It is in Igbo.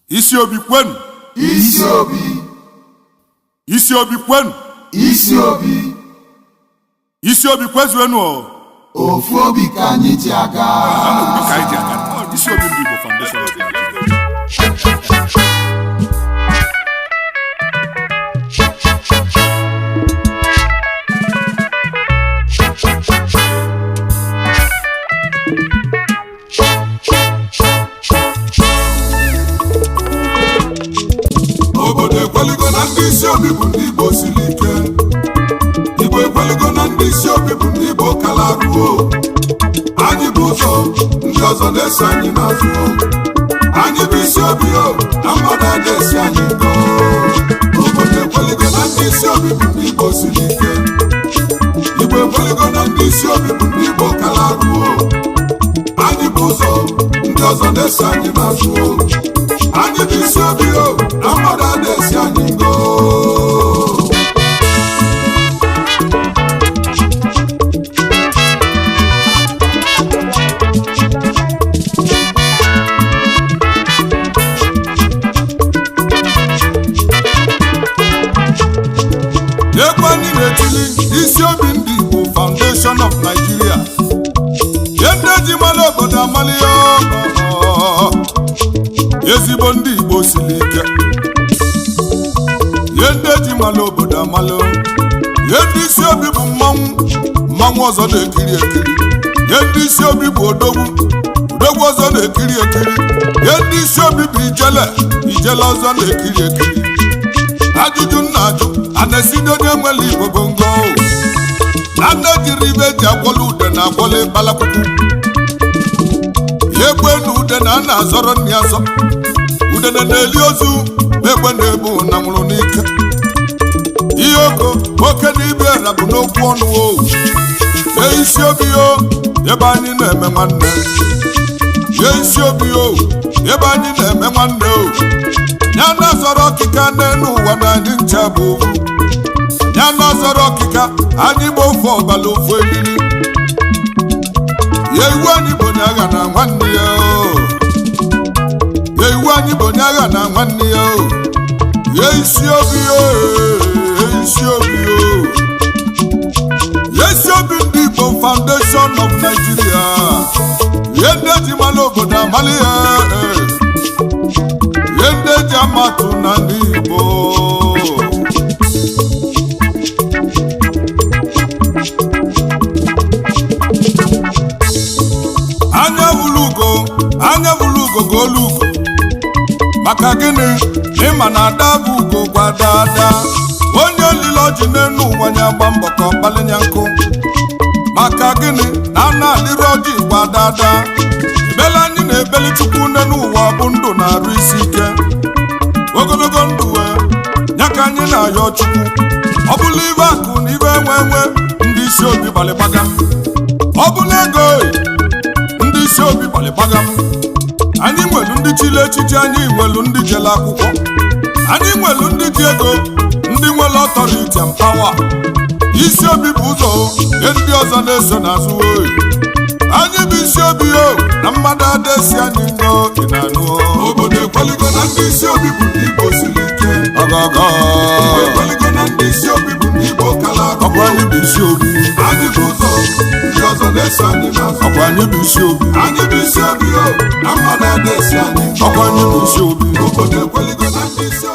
Isiobi kwenu. Isiobi. Isiobi kwenu. Isiobi. Isiobi kwezuenu o. Ofu obi ka anyị ji aga. Obi ka anyị ji aga. Isiobi Ndigbo Foundation of Nigeria. Obodo ekweligo na ndị Isiobi bụ ndị Igbo siri ike. Igbo ekweligo na ndị Isiobi bụ ndị Igbo kalaruo. Anyị bụ ụzọ, ndị ọzọ na-esi anyị n'azụ. Anyị bụ Isiobi o, na mmadụ na-esi anyị nkọ. Obodo ekweligo na ndị Isiobi bụ ndị Igbo siri ike. Igbo ekweligo na ndị Isiobi bụ ndị Igbo kalaruo. Anyị bụ ụzọ, ndị ọzọ na-esi anyị n'azụ. Anyị bụ Isiobi o, na mmadụ na-esi anyị nkọ. Egwu anyị na-etili Isiobi Ndigbo Foundation of Nigeria. Ndị ji mara obodo amali ya ezigbo ndị Igbo siri ike. Ndị ji mara obodo amali ndị Isiobi bụ mmanwụ ọzọ na-ekiri ekiri. Ndị Isiobi bụ odogwu ọzọ na-ekiri ekiri. Ndị Isiobi bụ ijele ọzọ na-ekiri ekiri. Ajụjụ nna ajụ a na-esi n'onye nwere Igbo bongo na nne jiri ibe eji agwọla ude na agwọla ịkpalakwụkwụ. Egbe na ude na a na-azọrọ nne ya azọ. Udene na-eli ozu egbe na-ebu na nwụrụ n'ike. Ihe oko nwoke na ibe ra bụ n'okwu ọnụ o. Isiobi o, ebe anyị na-eme nwanne. Isiobi o, ebe anyị na-eme nwanne o. Ya na-azọrọ ọkịka n'elu ụwa na anyị ncha bụ ofu. Ya na-azọrọ ọkịka anyị bụ ofu ọbala ofu elili. Ya iwu anyị bụ onye agha na nwanne ya o. Ya iwu anyị bụ onye agha na nwanne ya o. Ya Isiobi o, Isiobi o. Ya Isiobi Ndigbo Foundation of Nigeria. Ya ndị eji mara obodo amali ya. Ndị eji amatụ na ndị Igbo. Anya bụrụ ugo ka olu ugo. Maka gịnị? Ịma na ada bụ ugo gwa dada. Onye olile ọjị n'enu ụwa ya gba mbọ ka ọ kpalinya nkụ. Maka gịnị? Na a na-alịrị ọjị gwa dada. Ebele anyị na-ebeli Chukwu n'enu ụwa bụ ndụ na-arụ isi ike. Ogologo ndụ ya ka anyị na-ayọ Chukwu. Ọ bụla ibe akụ na ibe enwe ndị Isiobi gbalịgbaga m. Ọ bụla ego ndị Isiobi gbalịgbaga m. Anyị nwelu ndị chile echichi, anyị nwelu ndị jele akwụkwọ. Anyị nwelu ndị ji ego, ndị nwere ọtọriti and pawa. Isiobi bụ ụzọ ndị ọzọ na-eso n'azụ oyi. Anyị bụ Isiobi o, na mmadụ adesi anyị ngo ị na-anụ. Obodo ekweligo na ndị Isiobi bụ ndị Igbo siri ike. Agaga. Igbo ekweligo na ndị Isiobi bụ ndị Igbo kalaruo. Ọkwa anyị bụ Isiobi. Anyị bụ ụzọ, ndị ọzọ na-eso anyị n'azụ. Ọkwa anyị bụ Isiobi. Anyị bụ Isiobi o, na mmadụ na-esi anyị nkọ. Ọkwa anyị bụ Isiobi. Obodo ekweligo na ndị Isiobi